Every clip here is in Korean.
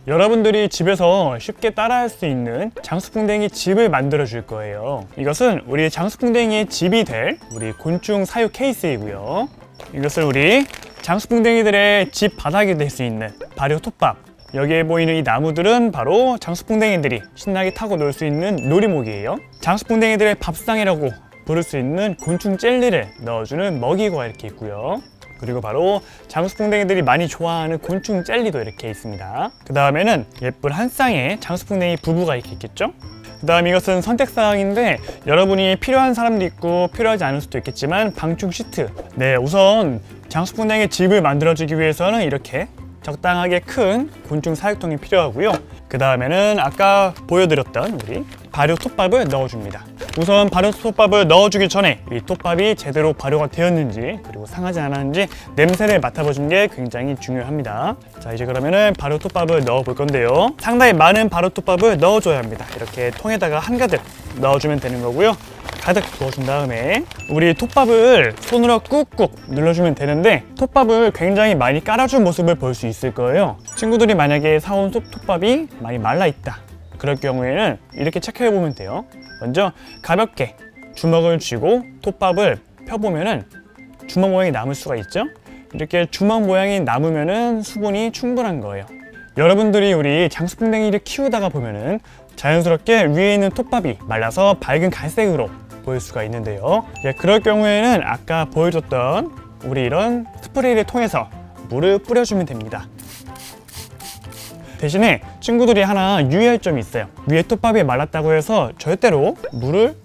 여러분들이 집에서 쉽게 따라할 수 있는 장수풍뎅이 집을 만들어 줄 거예요. 이것은 우리 장수풍뎅이의 집이 될 우리 곤충 사육 케이스이고요. 이것을 우리 장수풍뎅이들의 집 바닥이 될 수 있는 발효 톱밥, 여기에 보이는 이 나무들은 바로 장수풍뎅이들이 신나게 타고 놀 수 있는 놀이목이에요. 장수풍뎅이들의 밥상이라고 부를 수 있는 곤충 젤리를 넣어주는 먹이고가 이렇게 있고요. 그리고 바로 장수풍뎅이들이 많이 좋아하는 곤충 젤리도 이렇게 있습니다. 그 다음에는 예쁜 한 쌍의 장수풍뎅이 부부가 이렇게 있겠죠? 그 다음 이것은 선택사항인데 여러분이 필요한 사람도 있고 필요하지 않을 수도 있겠지만 방충 시트. 네, 우선 장수풍뎅이 집을 만들어주기 위해서는 이렇게 적당하게 큰 곤충 사육통이 필요하고요. 그 다음에는 아까 보여드렸던 우리 발효 톱밥을 넣어줍니다. 우선 발효 톱밥을 넣어주기 전에 이 톱밥이 제대로 발효가 되었는지 그리고 상하지 않았는지 냄새를 맡아보는 게 굉장히 중요합니다. 자, 이제 그러면은 발효 톱밥을 넣어 볼 건데요. 상당히 많은 발효 톱밥을 넣어줘야 합니다. 이렇게 통에다가 한가득 넣어주면 되는 거고요. 가득 부어준 다음에 우리 톱밥을 손으로 꾹꾹 눌러주면 되는데 톱밥을 굉장히 많이 깔아준 모습을 볼 수 있을 거예요. 친구들이 만약에 사온 톱밥이 많이 말라있다, 그럴 경우에는 이렇게 체크해 보면 돼요. 먼저 가볍게 주먹을 쥐고 톱밥을 펴보면은 주먹 모양이 남을 수가 있죠. 이렇게 주먹 모양이 남으면은 수분이 충분한 거예요. 여러분들이 우리 장수풍뎅이를 키우다가 보면은 자연스럽게 위에 있는 톱밥이 말라서 밝은 갈색으로 보일 수가 있는데요. 그럴 경우에는 아까 보여줬던 우리 이런 스프레이를 통해서 물을 뿌려주면 됩니다. 대신에 친구들이 하나 유의할 점이 있어요. 위에 톱밥이 말랐다고 해서 절대로 물을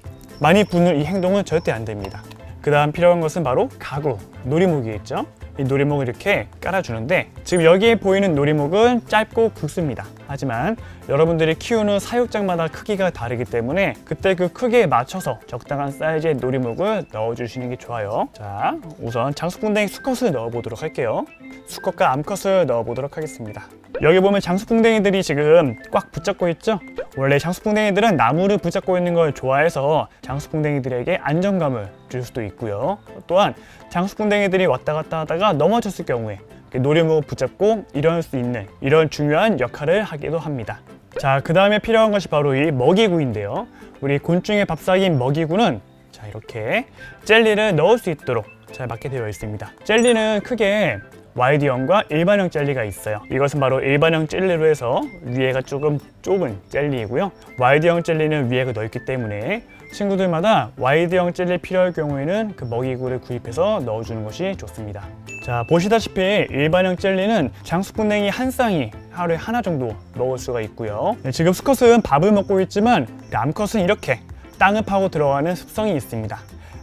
많이 붓는 이 행동은 절대 안 됩니다. 그 다음 필요한 것은 바로 가구, 놀이목이겠죠. 이 놀이목을 이렇게 깔아주는데 지금 여기에 보이는 놀이목은 짧고 굵습니다. 하지만 여러분들이 키우는 사육장마다 크기가 다르기 때문에 그때 그 크기에 맞춰서 적당한 사이즈의 놀이목을 넣어주시는 게 좋아요. 자, 우선 장수풍뎅이 수컷을 넣어보도록 할게요. 수컷과 암컷을 넣어보도록 하겠습니다. 여기 보면 장수풍뎅이들이 지금 꽉 붙잡고 있죠? 원래 장수풍뎅이들은 나무를 붙잡고 있는 걸 좋아해서 장수풍뎅이들에게 안정감을 줄 수도 있고요. 또한 장수풍뎅이들이 왔다 갔다 하다가 넘어졌을 경우에 놀이목을 붙잡고 일어날 수 있는 이런 중요한 역할을 하기도 합니다. 자, 그 다음에 필요한 것이 바로 이 먹이구인데요. 우리 곤충의 밥상인 먹이구는 자, 이렇게 젤리를 넣을 수 있도록 잘 맞게 되어 있습니다. 젤리는 크게 와이드형과 일반형 젤리가 있어요. 이것은 바로 일반형 젤리로 해서 위에가 조금 좁은 젤리이고요. 와이드형 젤리는 위에가 넓기 때문에 친구들마다 와이드형 젤리 필요할 경우에는 그 먹이구를 구입해서 넣어주는 것이 좋습니다. 자, 보시다시피 일반형 젤리는 장수풍뎅이 한 쌍이 하루에 하나 정도 먹을 수가 있고요. 지금 수컷은 밥을 먹고 있지만 암컷은 이렇게 땅을 파고 들어가는 습성이 있습니다.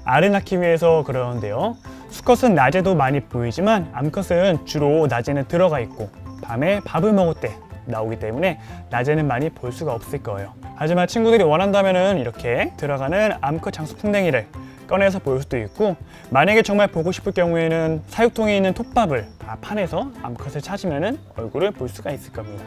알을 낳기 위해서 그러는데요. 수컷은 낮에도 많이 보이지만 암컷은 주로 낮에는 들어가 있고 밤에 밥을 먹을 때 나오기 때문에 낮에는 많이 볼 수가 없을 거예요. 하지만 친구들이 원한다면 이렇게 들어가는 암컷 장수풍뎅이를 꺼내서 볼 수도 있고, 만약에 정말 보고 싶을 경우에는 사육통에 있는 톱밥을 파내서 암컷을 찾으면 얼굴을 볼 수가 있을 겁니다.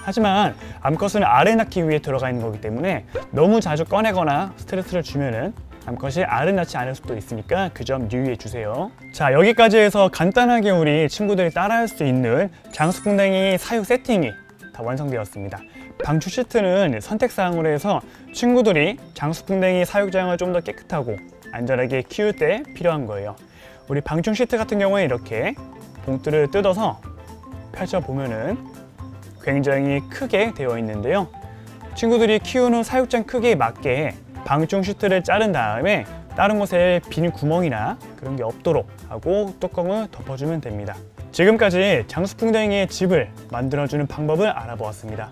하지만 암컷은 알을 낳기 위해 들어가 있는 거기 때문에 너무 자주 꺼내거나 스트레스를 주면은 암컷이 알을 낳지 않을 수도 있으니까 그 점 유의해 주세요. 자, 여기까지 해서 간단하게 우리 친구들이 따라할 수 있는 장수풍뎅이 사육 세팅이 다 완성되었습니다. 방충 시트는 선택사항으로 해서 친구들이 장수풍뎅이 사육장을 좀 더 깨끗하고 안전하게 키울 때 필요한 거예요. 우리 방충 시트 같은 경우에 이렇게 봉투를 뜯어서 펼쳐보면은 굉장히 크게 되어 있는데요. 친구들이 키우는 사육장 크기에 맞게 방충 시트를 자른 다음에 다른 곳에 빈 구멍이나 그런 게 없도록 하고 뚜껑을 덮어주면 됩니다. 지금까지 장수풍뎅이의 집을 만들어주는 방법을 알아보았습니다.